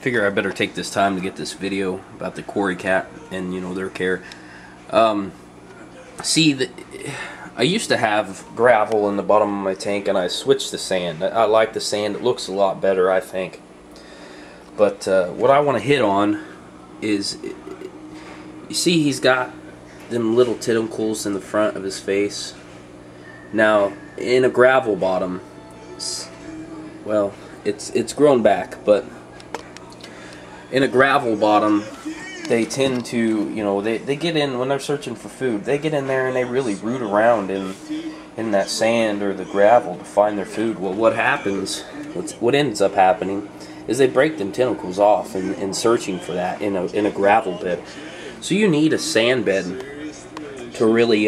figure I better take this time to get this video about the cory cat and their care. See, I used to have gravel in the bottom of my tank, and I switched to sand. I like the sand; it looks a lot better, I think. But what I want to hit on is, you see, he's got them little tentacles in the front of his face. Now, in a gravel bottom, well, it's grown back, but in a gravel bottom, they tend to, they get in when they're searching for food. They get in there and they really root around in that sand or the gravel to find their food. Well, what happens, what ends up happening, is they break them tentacles off in searching for that in a gravel bed. So you need a sand bed to really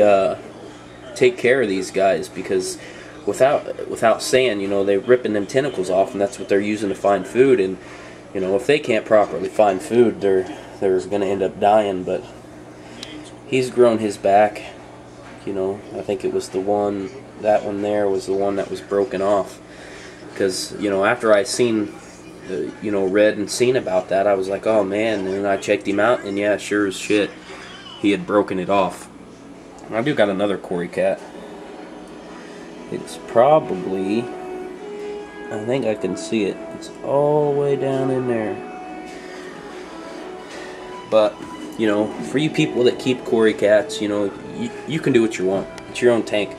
take care of these guys, because without sand, they're ripping them tentacles off, and that's what they're using to find food. And if they can't properly find food, they're going to end up dying. But he's grown his back. I think it was that one there was the one that was broken off. Because after I seen read and seen about that, I was like, oh man. And I checked him out, and yeah, sure as shit, he had broken it off. I do got another cory cat. It's probably, I think I can see it. It's all the way down in there. But, for you people that keep cory cats, you can do what you want. It's your own tank.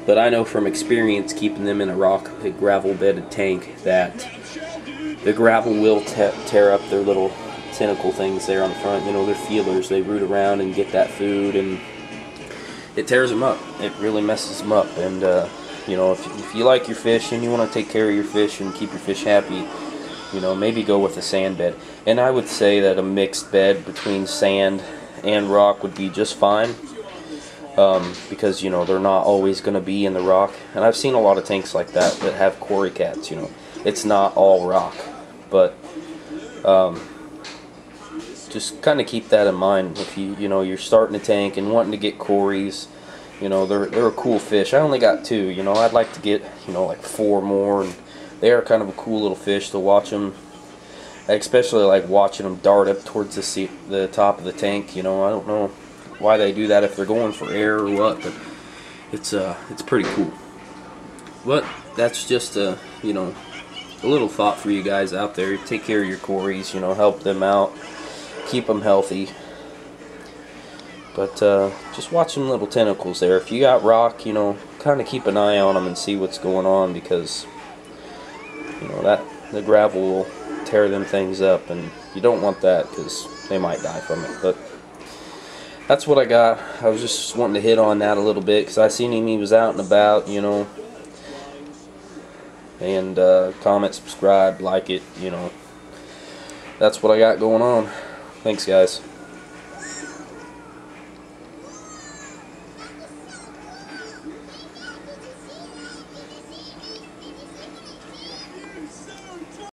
But I know from experience keeping them in a gravel bedded tank that the gravel will tear up their little tentacle things there on the front. They're feelers. They root around and get that food, and it tears them up. It really messes them up. And if you like your fish and you want to take care of your fish and keep your fish happy, maybe go with a sand bed. And I would say that a mixed bed between sand and rock would be just fine, because they're not always going to be in the rock. And I've seen a lot of tanks like that have cory cats. It's not all rock, but just kind of keep that in mind if you're starting a tank and wanting to get corys. They're a cool fish. I only got 2. I'd like to get like 4 more, and they are kind of a cool little fish to watch them. I especially like watching them dart up towards the top of the tank. I don't know why they do that, if they're going for air or what, but it's pretty cool. But that's just a little thought for you guys out there. Take care of your corys. Help them out. Keep them healthy. But just watch them little tentacles there. If you got rock, kind of keep an eye on them and see what's going on, because the gravel will tear them things up, and you don't want that, because they might die from it. But that's what I got. I was just wanting to hit on that a little bit, because I seen him, he was out and about, and comment, subscribe, like it. That's what I got going on. Thanks, guys.